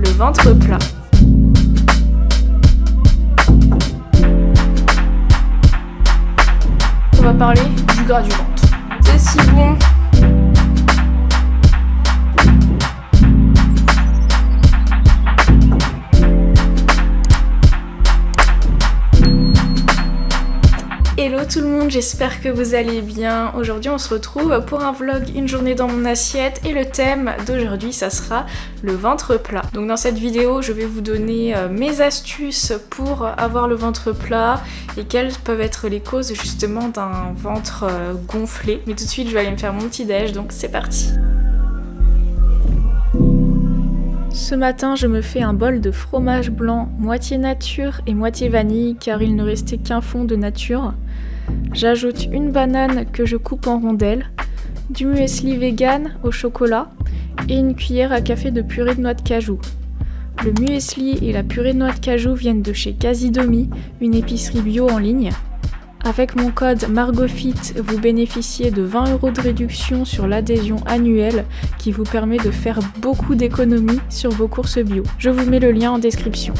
le ventre plat. On va parler du gras du ventre. C'est si bon. Hello tout le monde, j'espère que vous allez bien. Aujourd'hui on se retrouve pour un vlog une journée dans mon assiette et le thème d'aujourd'hui ça sera le ventre plat. Donc dans cette vidéo je vais vous donner mes astuces pour avoir le ventre plat et quelles peuvent être les causes justement d'un ventre gonflé. Mais tout de suite je vais aller me faire mon petit déj, donc c'est parti. Ce matin, je me fais un bol de fromage blanc, moitié nature et moitié vanille, car il ne restait qu'un fond de nature. J'ajoute une banane que je coupe en rondelles, du muesli vegan au chocolat et une cuillère à café de purée de noix de cajou. Le muesli et la purée de noix de cajou viennent de chez Casidomi, une épicerie bio en ligne. Avec mon code MargotFit, vous bénéficiez de 20 € de réduction sur l'adhésion annuelle qui vous permet de faire beaucoup d'économies sur vos courses bio. Je vous mets le lien en description.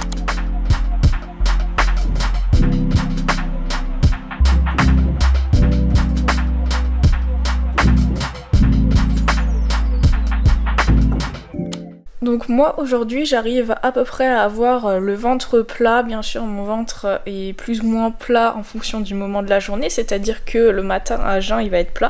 Donc moi aujourd'hui j'arrive à peu près à avoir le ventre plat. Bien sûr mon ventre est plus ou moins plat en fonction du moment de la journée, c'est-à-dire que le matin à jeun il va être plat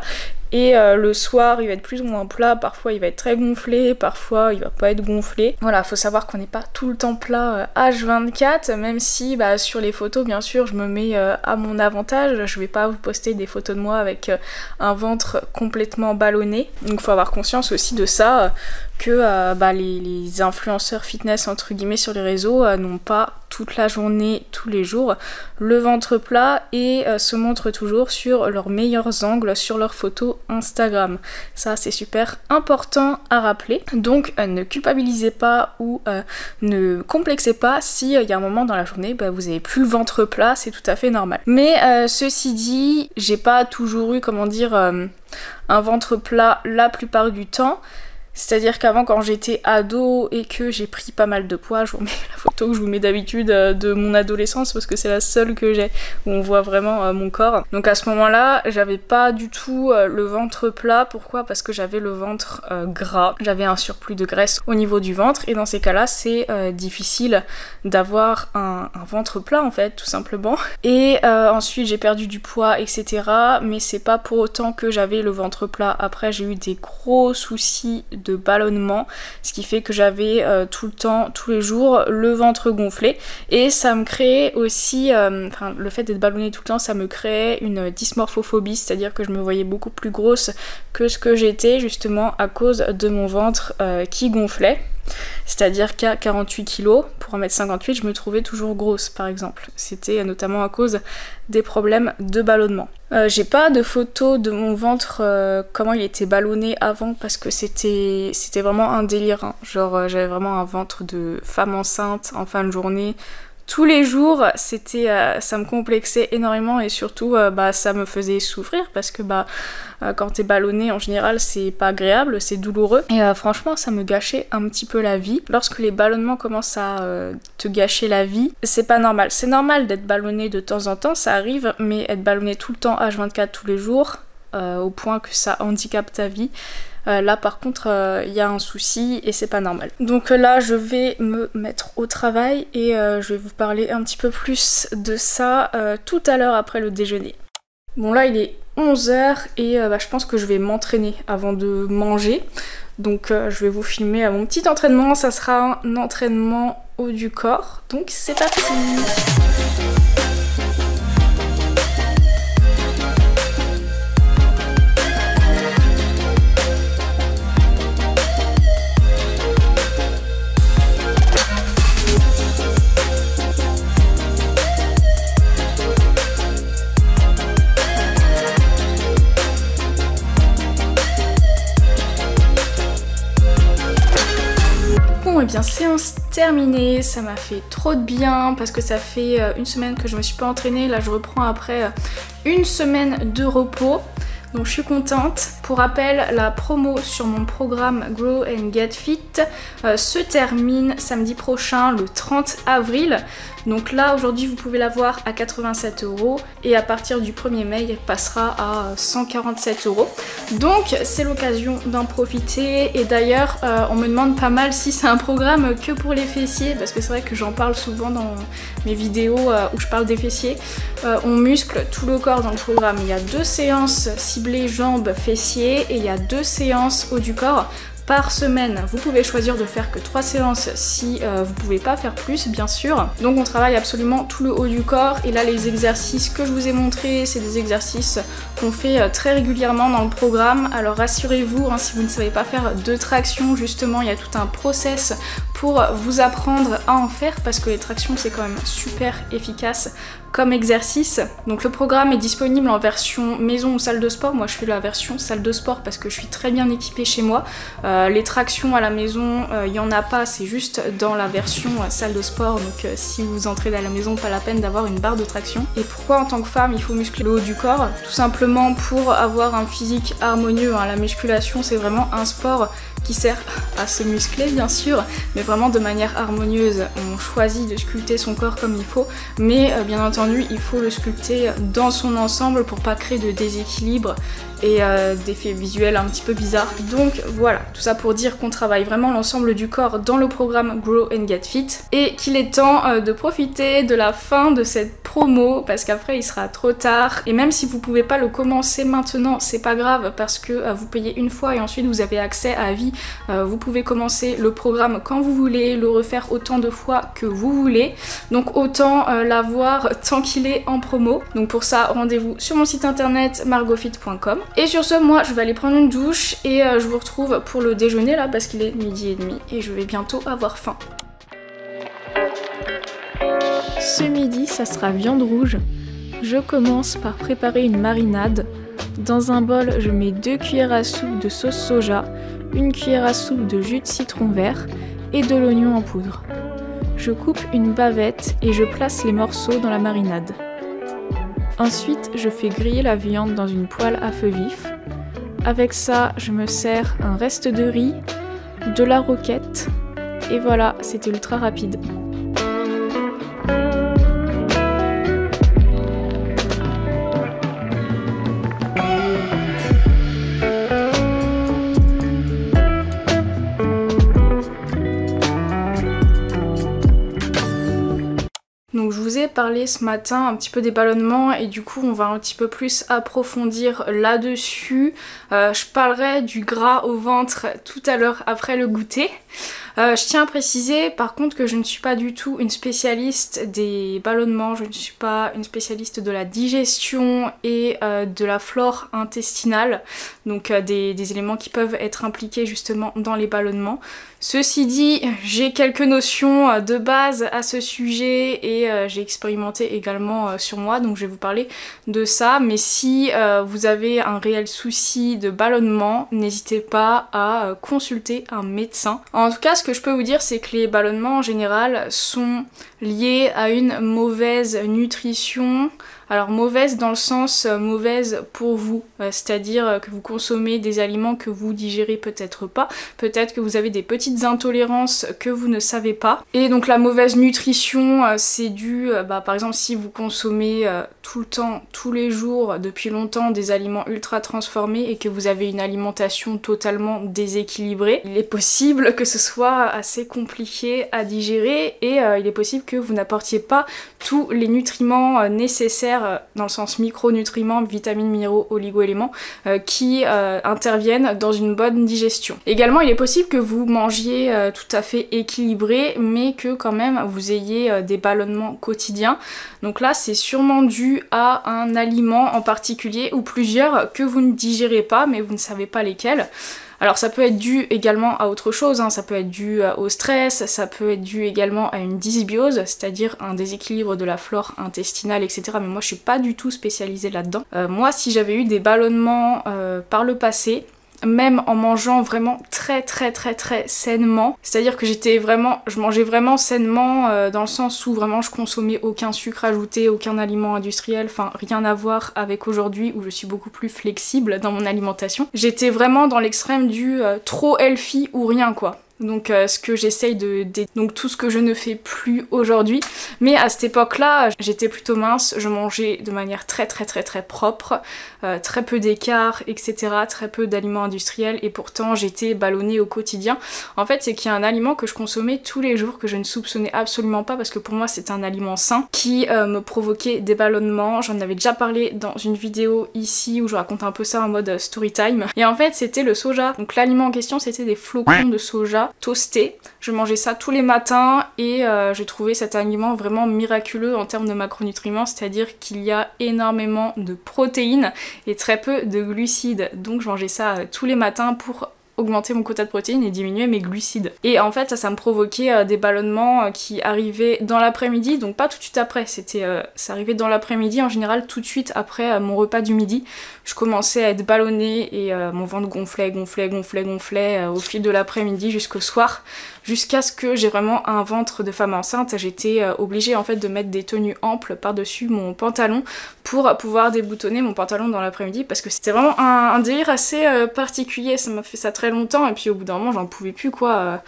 et le soir il va être plus ou moins plat, parfois il va être très gonflé, parfois il va pas être gonflé. Voilà, faut savoir qu'on n'est pas tout le temps plat H24, même si sur les photos bien sûr je me mets à mon avantage, je vais pas vous poster des photos de moi avec un ventre complètement ballonné, donc faut avoir conscience aussi de ça, que les influenceurs fitness entre guillemets sur les réseaux n'ont pas toute la journée, tous les jours, le ventre plat et se montrent toujours sur leurs meilleurs angles sur leurs photos Instagram. Ça c'est super important à rappeler. Donc ne culpabilisez pas ou ne complexez pas si il y a un moment dans la journée vous avez plus le ventre plat, c'est tout à fait normal. Mais ceci dit, j'ai pas toujours eu un ventre plat la plupart du temps. C'est-à-dire qu'avant quand j'étais ado et que j'ai pris pas mal de poids, je vous mets la photo que je vous mets d'habitude de mon adolescence parce que c'est la seule que j'ai où on voit vraiment mon corps. Donc à ce moment-là, j'avais pas du tout le ventre plat. Pourquoi? Parce que j'avais le ventre gras, j'avais un surplus de graisse au niveau du ventre et dans ces cas-là c'est difficile d'avoir un ventre plat en fait, tout simplement. Et ensuite j'ai perdu du poids etc. Mais c'est pas pour autant que j'avais le ventre plat. Après j'ai eu des gros soucis de ballonnement, ce qui fait que j'avais tout le temps, tous les jours, le ventre gonflé et ça me créait aussi, le fait d'être ballonnée tout le temps, ça me créait une dysmorphophobie, c'est-à-dire que je me voyais beaucoup plus grosse que ce que j'étais justement à cause de mon ventre qui gonflait. C'est-à-dire qu'à 48 kg, pour 1m58, je me trouvais toujours grosse par exemple. C'était notamment à cause des problèmes de ballonnement. J'ai pas de photos de mon ventre, comment il était ballonné avant parce que c'était vraiment un délire. Hein. Genre j'avais vraiment un ventre de femme enceinte en fin de journée. Tous les jours, ça me complexait énormément et surtout ça me faisait souffrir parce que quand t'es ballonné en général c'est pas agréable, c'est douloureux et franchement ça me gâchait un petit peu la vie. Lorsque les ballonnements commencent à te gâcher la vie, c'est pas normal. C'est normal d'être ballonné de temps en temps, ça arrive, mais être ballonné tout le temps H24 tous les jours au point que ça handicape ta vie, là par contre il y a un souci et c'est pas normal. Donc là je vais me mettre au travail et je vais vous parler un petit peu plus de ça tout à l'heure après le déjeuner. Bon là il est 11 h et je pense que je vais m'entraîner avant de manger. Donc je vais vous filmer mon petit entraînement, ça sera un entraînement haut du corps. Donc c'est parti! Bon et bien séance terminée, ça m'a fait trop de bien parce que ça fait une semaine que je me suis pas entraînée, là je reprends après une semaine de repos. donc je suis contente. Pour rappel, la promo sur mon programme Grow and Get Fit se termine samedi prochain, le 30 avril. Donc là aujourd'hui vous pouvez l'avoir à 87 € et à partir du 1er mai il passera à 147 €. Donc c'est l'occasion d'en profiter, et d'ailleurs on me demande pas mal si c'est un programme que pour les fessiers, parce que c'est vrai que j'en parle souvent dans mes vidéos où je parle des fessiers. On muscle tout le corps dans le programme. Il y a 2 séances ciblées jambes, fessiers, et il y a 2 séances haut du corps par semaine. Vous pouvez choisir de faire que 3 séances si vous pouvez pas faire plus, bien sûr. Donc on travaille absolument tout le haut du corps, et là les exercices que je vous ai montrés, c'est des exercices qu'on fait très régulièrement dans le programme. Alors rassurez-vous, hein, si vous ne savez pas faire de traction, justement il y a tout un process pour vous apprendre à en faire, parce que les tractions c'est quand même super efficace comme exercice. Donc le programme est disponible en version maison ou salle de sport. Moi je fais la version salle de sport parce que je suis très bien équipée chez moi. Les tractions à la maison, il n'y en a pas, c'est juste dans la version salle de sport. Donc si vous entrez à la maison, pas la peine d'avoir une barre de traction. Et pourquoi en tant que femme il faut muscler le haut du corps? Tout simplement pour avoir un physique harmonieux, hein. La musculation c'est vraiment un sport qui sert à se muscler bien sûr, mais vraiment de manière harmonieuse. On choisit de sculpter son corps comme il faut, mais bien entendu il faut le sculpter dans son ensemble pour pas créer de déséquilibre et d'effets visuels un petit peu bizarres. Donc voilà, tout ça pour dire qu'on travaille vraiment l'ensemble du corps dans le programme Grow and Get Fit, et qu'il est temps de profiter de la fin de cette promo, parce qu'après il sera trop tard. Et même si vous pouvez pas le commencer maintenant, c'est pas grave, parce que vous payez une fois et ensuite vous avez accès à vie. Vous pouvez commencer le programme quand vous voulez, le refaire autant de fois que vous voulez, donc autant l'avoir tant qu'il est en promo. Donc pour ça, rendez-vous sur mon site internet margofit.com. Et sur ce, moi je vais aller prendre une douche et je vous retrouve pour le déjeuner là, parce qu'il est 12h30 et je vais bientôt avoir faim. Ce midi, ça sera viande rouge. Je commence par préparer une marinade. Dans un bol, je mets 2 cuillères à soupe de sauce soja, 1 cuillère à soupe de jus de citron vert et de l'oignon en poudre. Je coupe une bavette et je place les morceaux dans la marinade. Ensuite, je fais griller la viande dans une poêle à feu vif. Avec ça, je me sers un reste de riz, de la roquette, et voilà, c'était ultra rapide. Donc je vous ai parlé ce matin un petit peu des ballonnements, et du coup on va un petit peu plus approfondir là-dessus. Je parlerai du gras au ventre tout à l'heure après le goûter. Je tiens à préciser par contre que je ne suis pas du tout une spécialiste des ballonnements, je ne suis pas une spécialiste de la digestion et de la flore intestinale, donc des éléments qui peuvent être impliqués justement dans les ballonnements. Ceci dit, j'ai quelques notions de base à ce sujet et j'ai expérimenté également sur moi, donc je vais vous parler de ça. Mais si vous avez un réel souci de ballonnement, n'hésitez pas à consulter un médecin. En tout cas, ce que je peux vous dire, c'est que les ballonnements en général sont liés à une mauvaise nutrition. Alors mauvaise dans le sens mauvaise pour vous, c'est-à-dire que vous consommez des aliments que vous digérez peut-être pas, peut-être que vous avez des petites intolérances que vous ne savez pas. Et donc la mauvaise nutrition, c'est dû, par exemple si vous consommez tout le temps, tous les jours, depuis longtemps des aliments ultra transformés et que vous avez une alimentation totalement déséquilibrée, il est possible que ce soit assez compliqué à digérer et il est possible que vous n'apportiez pas tous les nutriments nécessaires dans le sens micronutriments, vitamines, minéraux, oligo-éléments qui interviennent dans une bonne digestion. Également, il est possible que vous mangiez tout à fait équilibré mais que quand même vous ayez des ballonnements quotidiens. Donc là, c'est sûrement dû à un aliment en particulier ou plusieurs que vous ne digérez pas mais vous ne savez pas lesquels. Alors ça peut être dû également à autre chose, hein. Ça peut être dû au stress, ça peut être dû également à une dysbiose, c'est-à-dire un déséquilibre de la flore intestinale, etc. Mais moi je suis pas du tout spécialisée là-dedans. Moi si j'avais eu des ballonnements par le passé, même en mangeant vraiment très sainement. C'est-à-dire que je mangeais vraiment sainement dans le sens où vraiment je consommais aucun sucre ajouté, aucun aliment industriel, enfin rien à voir avec aujourd'hui où je suis beaucoup plus flexible dans mon alimentation. J'étais vraiment dans l'extrême du trop healthy ou rien quoi. Donc ce que j'essaye donc tout ce que je ne fais plus aujourd'hui. Mais à cette époque-là, j'étais plutôt mince, je mangeais de manière très propre, très peu d'écart, etc. Très peu d'aliments industriels et pourtant j'étais ballonnée au quotidien. En fait, c'est qu'il y a un aliment que je consommais tous les jours que je ne soupçonnais absolument pas parce que pour moi c'est un aliment sain qui me provoquait des ballonnements. J'en avais déjà parlé dans une vidéo ici où je raconte un peu ça en mode story time. Et en fait, c'était le soja. Donc l'aliment en question, c'était des flocons de soja toasté. Je mangeais ça tous les matins et je trouvais cet aliment vraiment miraculeux en termes de macronutriments, c'est-à-dire qu'il y a énormément de protéines et très peu de glucides. Donc je mangeais ça tous les matins pour augmenter mon quota de protéines et diminuer mes glucides. Et en fait ça me provoquait des ballonnements qui arrivaient dans l'après-midi, donc pas tout de suite après, ça arrivait dans l'après-midi, en général tout de suite après mon repas du midi. Je commençais à être ballonnée et mon ventre gonflait au fil de l'après-midi jusqu'au soir, jusqu'à ce que j'ai vraiment un ventre de femme enceinte. J'étais obligée en fait de mettre des tenues amples par-dessus mon pantalon pour pouvoir déboutonner mon pantalon dans l'après-midi parce que c'était vraiment un délire assez particulier. Ça m'a fait ça très longtemps et puis au bout d'un moment j'en pouvais plus quoi.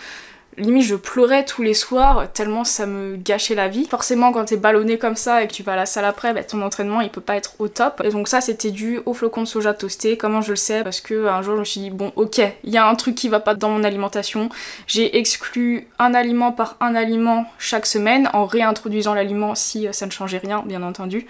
Limite je pleurais tous les soirs tellement ça me gâchait la vie. Forcément quand t'es ballonné comme ça et que tu vas à la salle après, bah, ton entraînement il peut pas être au top. Et donc ça c'était dû aux flocons de soja toastés. Comment je le sais? Parce que un jour je me suis dit bon ok, il y a un truc qui va pas dans mon alimentation. J'ai exclu un aliment par un aliment chaque semaine en réintroduisant l'aliment si ça ne changeait rien bien entendu.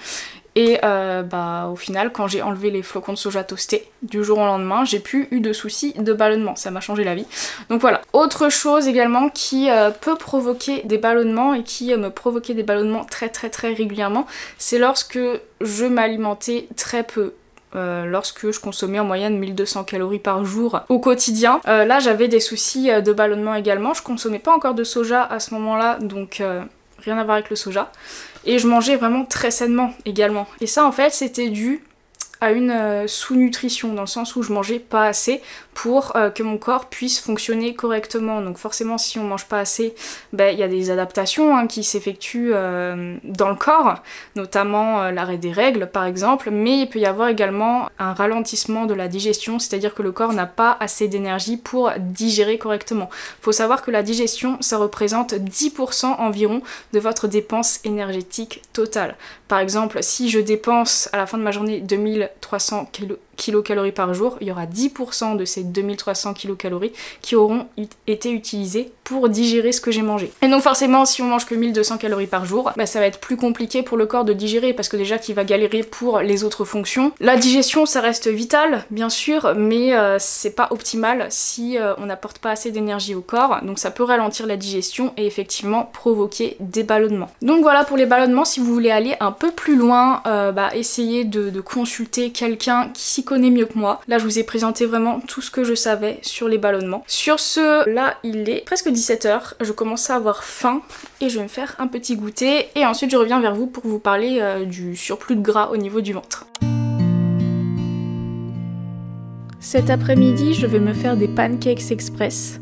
Et au final, quand j'ai enlevé les flocons de soja toastés, du jour au lendemain, j'ai plus eu de soucis de ballonnement. Ça m'a changé la vie. Donc voilà. Autre chose également qui peut provoquer des ballonnements et qui me provoquait des ballonnements très régulièrement, c'est lorsque je m'alimentais très peu. Lorsque je consommais en moyenne 1200 calories par jour au quotidien. Là j'avais des soucis de ballonnement également. Je consommais pas encore de soja à ce moment-là, donc rien à voir avec le soja. Et je mangeais vraiment très sainement également. Et ça en fait c'était dû à une sous-nutrition, dans le sens où je mangeais pas assez pour que mon corps puisse fonctionner correctement. Donc forcément si on mange pas assez, il y a des adaptations qui s'effectuent dans le corps, notamment l'arrêt des règles par exemple, mais il peut y avoir également un ralentissement de la digestion, c'est-à-dire que le corps n'a pas assez d'énergie pour digérer correctement. Faut savoir que la digestion, ça représente 10% environ de votre dépense énergétique totale. Par exemple, si je dépense à la fin de ma journée 2300 kilocalories par jour, il y aura 10% de ces 2300 kilocalories qui auront été utilisées pour digérer ce que j'ai mangé. Et donc forcément, si on mange que 1200 calories par jour, ça va être plus compliqué pour le corps de digérer parce que déjà qu'il va galérer pour les autres fonctions. La digestion, ça reste vital, bien sûr, mais c'est pas optimal si on n'apporte pas assez d'énergie au corps. Donc ça peut ralentir la digestion et effectivement provoquer des ballonnements. Donc voilà pour les ballonnements. Si vous voulez aller un peu plus loin, essayez de consulter quelqu'un qui s'y connaît mieux que moi. Là je vous ai présenté vraiment tout ce que je savais sur les ballonnements. Sur ce, là il est presque 17h, je commence à avoir faim et je vais me faire un petit goûter et ensuite je reviens vers vous pour vous parler du surplus de gras au niveau du ventre. Cet après-midi je vais me faire des pancakes express.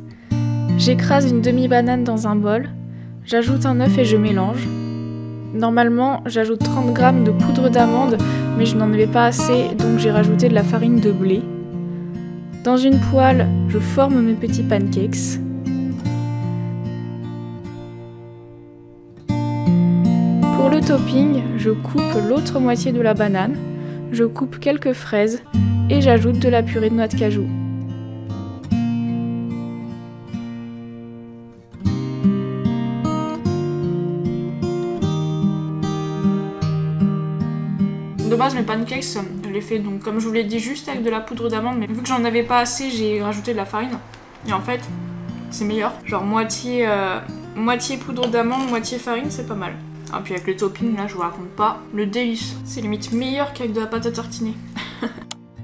J'écrase une demi-banane dans un bol, j'ajoute un œuf et je mélange. Normalement, j'ajoute 30 g de poudre d'amande, mais je n'en avais pas assez, donc j'ai rajouté de la farine de blé. Dans une poêle, je forme mes petits pancakes. Pour le topping, je coupe l'autre moitié de la banane, je coupe quelques fraises et j'ajoute de la purée de noix de cajou. De base mes pancakes, je les fais donc comme je vous l'ai dit juste avec de la poudre d'amande, mais vu que j'en avais pas assez, j'ai rajouté de la farine. Et en fait, c'est meilleur. Genre moitié poudre d'amande, moitié farine, c'est pas mal. Ah puis avec le topping là, je vous raconte pas, le délice. C'est limite meilleur qu'avec de la pâte à tartiner.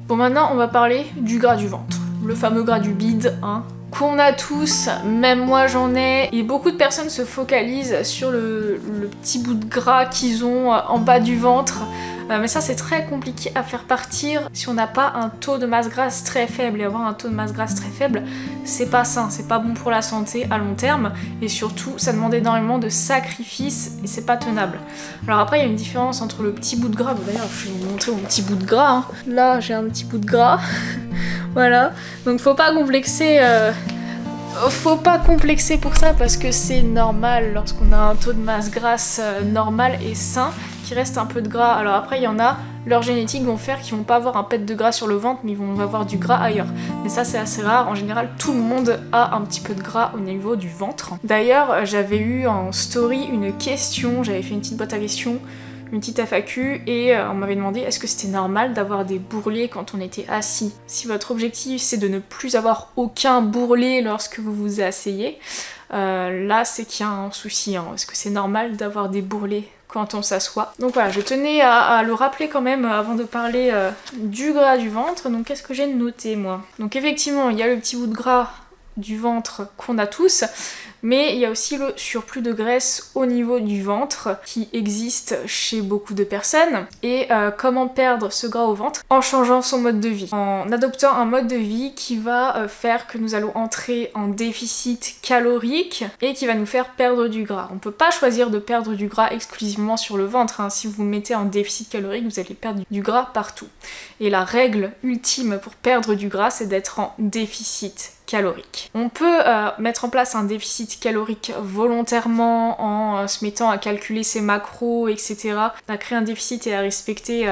Bon maintenant on va parler du gras du ventre. Le fameux gras du bide, qu'on a tous, même moi j'en ai, et beaucoup de personnes se focalisent sur le petit bout de gras qu'ils ont en bas du ventre. mais ça c'est très compliqué à faire partir si on n'a pas un taux de masse grasse très faible, et avoir un taux de masse grasse très faible c'est pas sain, c'est pas bon pour la santé à long terme, et surtout ça demande énormément de sacrifices et c'est pas tenable. Alors après il y a une différence entre le petit bout de gras, d'ailleurs je vais vous montrer mon petit bout de gras, hein. Là j'ai un petit bout de gras, voilà, donc faut pas complexer pour ça parce que c'est normal lorsqu'on a un taux de masse grasse normal et sain qu'il reste un peu de gras. Alors après il y en a, leur génétique vont faire qu'ils vont pas avoir un pet de gras sur le ventre mais ils vont avoir du gras ailleurs. Mais ça c'est assez rare, en général tout le monde a un petit peu de gras au niveau du ventre. D'ailleurs j'avais eu en story une question, j'avais fait une petite boîte à questions, une petite FAQ, et on m'avait demandé est-ce que c'était normal d'avoir des bourrelets quand on était assis. Si votre objectif c'est de ne plus avoir aucun bourrelet lorsque vous vous asseyez, là c'est qu'il y a un souci, hein. Est-ce que c'est normal d'avoir des bourrelets quand on s'assoit? Donc voilà, je tenais à le rappeler quand même avant de parler du gras du ventre. Donc qu'est-ce que j'ai noté moi? Donc effectivement il y a le petit bout de gras du ventre qu'on a tous, mais il y a aussi le surplus de graisse au niveau du ventre qui existe chez beaucoup de personnes. Et comment perdre ce gras au ventre? En changeant son mode de vie, en adoptant un mode de vie qui va faire que nous allons entrer en déficit calorique et qui va nous faire perdre du gras. On peut pas choisir de perdre du gras exclusivement sur le ventre, hein. Si vous vous mettez en déficit calorique, vous allez perdre du gras partout. Et la règle ultime pour perdre du gras, c'est d'être en déficit calorique. On peut mettre en place un déficit calorique volontairement en se mettant à calculer ses macros, etc. À créer un déficit et à respecter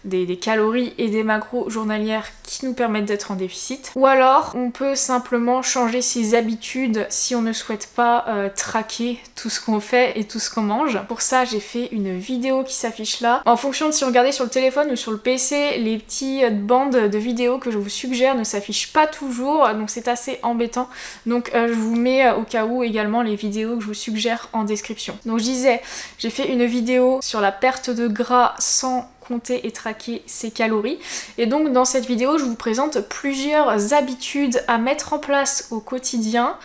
des calories et des macros journalières qui nous permettent d'être en déficit. Ou alors on peut simplement changer ses habitudes si on ne souhaite pas traquer tout ce qu'on fait et tout ce qu'on mange. Pour ça j'ai fait une vidéo qui s'affiche là. En fonction de si on regardait sur le téléphone ou sur le PC, les petites bandes de vidéos que je vous suggère ne s'affichent pas toujours, donc c'est assez embêtant. Donc je vous mets au cas où également les vidéos que je vous suggère en description. Donc je disais, j'ai fait une vidéo sur la perte de gras sans compter et traquer ses calories, et donc dans cette vidéo je vous présente plusieurs habitudes à mettre en place au quotidien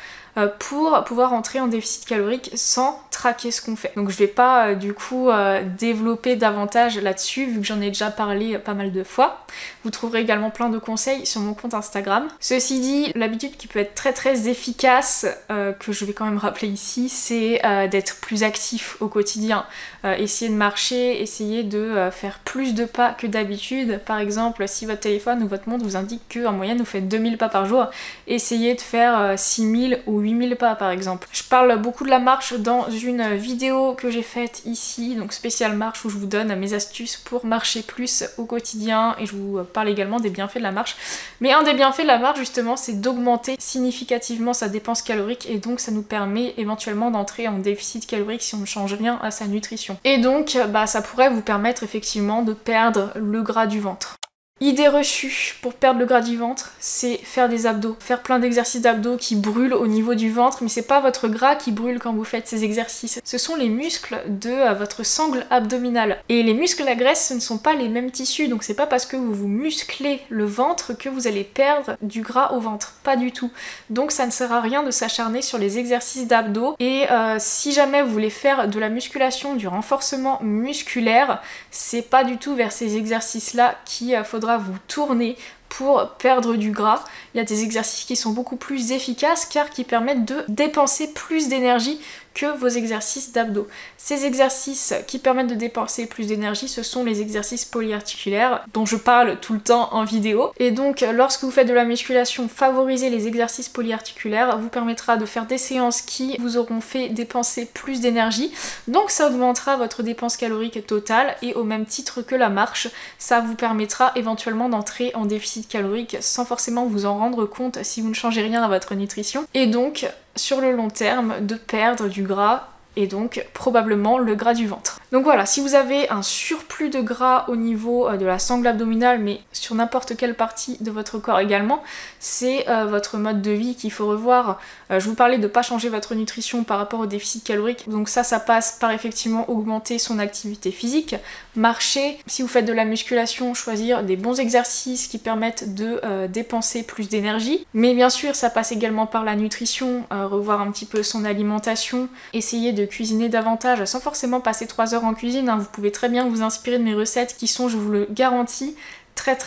pour pouvoir entrer en déficit calorique sans traquer ce qu'on fait. Donc je vais pas du coup développer davantage là-dessus vu que j'en ai déjà parlé pas mal de fois. Vous trouverez également plein de conseils sur mon compte Instagram. Ceci dit, l'habitude qui peut être très efficace, que je vais quand même rappeler ici, c'est d'être plus actif au quotidien. Essayer de marcher, essayer de faire plus de pas que d'habitude. Par exemple, si votre téléphone ou votre montre vous indique qu'en moyenne vous faites 2000 pas par jour, essayez de faire 6000 ou 8000 pas par exemple. Je parle beaucoup de la marche dans une vidéo que j'ai faite ici, donc spéciale marche, où je vous donne mes astuces pour marcher plus au quotidien, et je vous parle également des bienfaits de la marche. Mais un des bienfaits de la marche justement, c'est d'augmenter significativement sa dépense calorique, et donc ça nous permet éventuellement d'entrer en déficit calorique si on ne change rien à sa nutrition. Et donc ça pourrait vous permettre effectivement de perdre le gras du ventre. Idée reçue pour perdre le gras du ventre, c'est faire des abdos. Faire plein d'exercices d'abdos qui brûlent au niveau du ventre, mais c'est pas votre gras qui brûle quand vous faites ces exercices. Ce sont les muscles de votre sangle abdominale. Et les muscles à graisse, ce ne sont pas les mêmes tissus, donc c'est pas parce que vous vous musclez le ventre que vous allez perdre du gras au ventre. Pas du tout. Donc ça ne sert à rien de s'acharner sur les exercices d'abdos. Et si jamais vous voulez faire de la musculation, du renforcement musculaire, c'est pas du tout vers ces exercices-là qu'il faudra vous tourner pour perdre du gras. Il y a des exercices qui sont beaucoup plus efficaces car qui permettent de dépenser plus d'énergie que vos exercices d'abdos. Ces exercices qui permettent de dépenser plus d'énergie, ce sont les exercices polyarticulaires dont je parle tout le temps en vidéo. Et donc lorsque vous faites de la musculation, favoriser les exercices polyarticulaires vous permettra de faire des séances qui vous auront fait dépenser plus d'énergie. Donc ça augmentera votre dépense calorique totale, et au même titre que la marche, ça vous permettra éventuellement d'entrer en déficit calorique sans forcément vous en rendre compte si vous ne changez rien à votre nutrition. Et donc sur le long terme de perdre du gras, et donc probablement le gras du ventre. Donc voilà, si vous avez un surplus de gras au niveau de la sangle abdominale, mais sur n'importe quelle partie de votre corps également, c'est votre mode de vie qu'il faut revoir. Je vous parlais de ne pas changer votre nutrition par rapport au déficit calorique, donc ça passe par effectivement augmenter son activité physique, marcher. Si vous faites de la musculation, choisir des bons exercices qui permettent de dépenser plus d'énergie. Mais bien sûr, ça passe également par la nutrition, revoir un petit peu son alimentation, essayer de cuisiner davantage sans forcément passer 3 heures heures en cuisine, hein. Vous pouvez très bien vous inspirer de mes recettes qui sont, je vous le garantis, très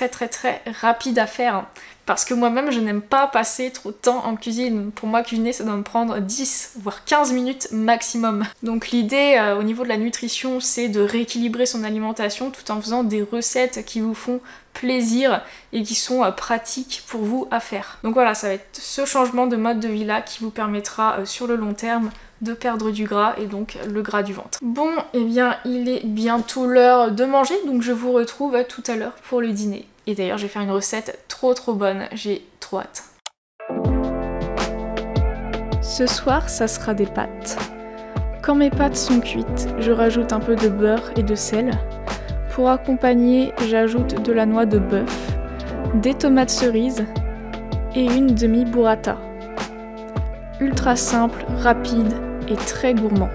rapides à faire. Hein. Parce que moi-même je n'aime pas passer trop de temps en cuisine. Pour moi cuisiner ça doit me prendre 10 voire 15 minutes maximum. Donc l'idée au niveau de la nutrition c'est de rééquilibrer son alimentation tout en faisant des recettes qui vous font plaisir et qui sont pratiques pour vous à faire. Donc voilà, ça va être ce changement de mode de vie là qui vous permettra sur le long terme de perdre du gras et donc le gras du ventre. Bon, et bien il est bientôt l'heure de manger, donc je vous retrouve tout à l'heure pour le dîner. Et d'ailleurs je vais faire une recette trop bonne, j'ai trop hâte. Ce soir ça sera des pâtes. Quand mes pâtes sont cuites, je rajoute un peu de beurre et de sel. Pour accompagner, j'ajoute de la noix de bœuf, des tomates cerises et une demi-burrata. Ultra simple, rapide et très gourmand.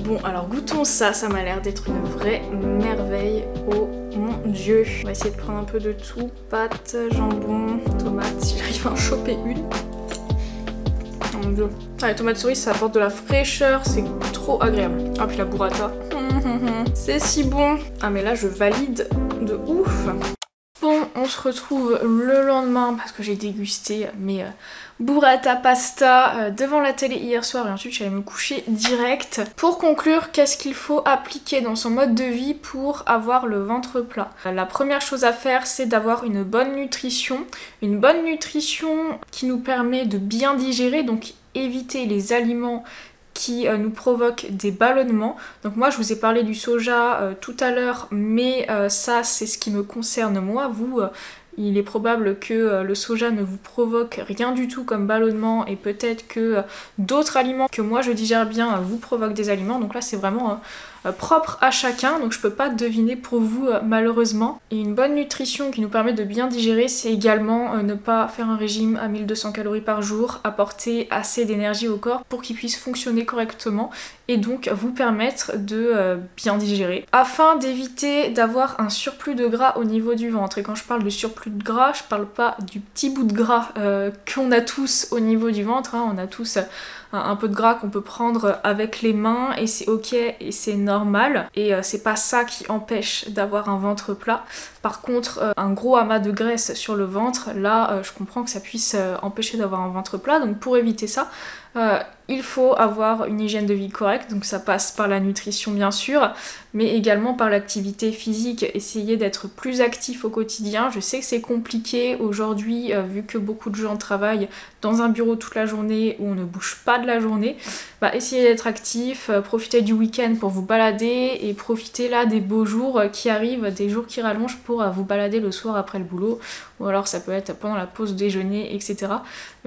Bon alors goûtons ça, ça m'a l'air d'être une vraie merveille. Oh mon dieu. On va essayer de prendre un peu de tout. Pâtes, jambon, tomates, si j'arrive à en choper une. Oh mon dieu. Ah, les tomates cerises ça apporte de la fraîcheur, c'est trop agréable. Ah puis la burrata. C'est si bon. Ah mais là je valide de ouf. Bon, on se retrouve le lendemain parce que j'ai dégusté mes burrata pasta devant la télé hier soir et ensuite j'allais me coucher direct. Pour conclure, qu'est-ce qu'il faut appliquer dans son mode de vie pour avoir le ventre plat? La première chose à faire, c'est d'avoir une bonne nutrition qui nous permet de bien digérer, donc éviter les aliments qui nous provoque des ballonnements. Donc moi je vous ai parlé du soja tout à l'heure, mais ça c'est ce qui me concerne moi. Vous, il est probable que le soja ne vous provoque rien du tout comme ballonnement et peut-être que d'autres aliments que moi je digère bien vous provoquent des aliments. Donc là c'est vraiment propre à chacun, donc je peux pas deviner pour vous malheureusement. Et une bonne nutrition qui nous permet de bien digérer, c'est également ne pas faire un régime à 1200 calories par jour, apporter assez d'énergie au corps pour qu'il puisse fonctionner correctement et donc vous permettre de bien digérer. Afin d'éviter d'avoir un surplus de gras au niveau du ventre. Et quand je parle de surplus de gras, je parle pas du petit bout de gras qu'on a tous au niveau du ventre, hein. On a tous un peu de gras qu'on peut prendre avec les mains et c'est ok et c'est normal et c'est pas ça qui empêche d'avoir un ventre plat. Par contre un gros amas de graisse sur le ventre, là je comprends que ça puisse empêcher d'avoir un ventre plat. Donc pour éviter ça, il faut avoir une hygiène de vie correcte, donc ça passe par la nutrition bien sûr, mais également par l'activité physique. Essayez d'être plus actif au quotidien. Je sais que c'est compliqué aujourd'hui vu que beaucoup de gens travaillent dans un bureau toute la journée où on ne bouge pas de la journée. Bah, essayez d'être actif, profitez du week-end pour vous balader et profitez là des beaux jours qui arrivent, des jours qui rallongent pour vous balader le soir après le boulot, ou alors ça peut être pendant la pause déjeuner, etc.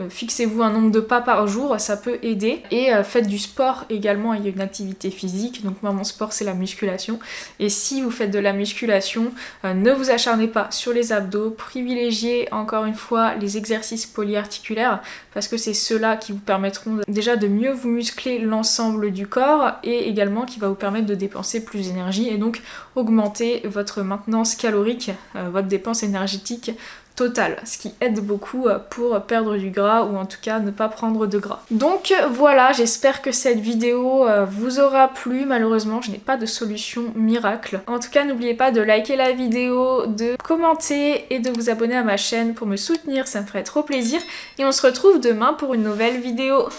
Fixez-vous un nombre de pas par jour, ça peut aider. Et faites du sport également, il y a une activité physique, donc moi mon sport c'est la musculation. Et si vous faites de la musculation, ne vous acharnez pas sur les abdos, privilégiez encore une fois les exercices polyarticulaires parce que c'est ceux-là qui vous permettront déjà de mieux vous muscler l'ensemble du corps et également qui va vous permettre de dépenser plus d'énergie et donc augmenter votre maintenance calorique, votre dépense énergétique totale, ce qui aide beaucoup pour perdre du gras ou en tout cas ne pas prendre de gras. Donc voilà, j'espère que cette vidéo vous aura plu. Malheureusement je n'ai pas de solution miracle. En tout cas n'oubliez pas de liker la vidéo, de commenter et de vous abonner à ma chaîne pour me soutenir, ça me ferait trop plaisir et on se retrouve demain pour une nouvelle vidéo.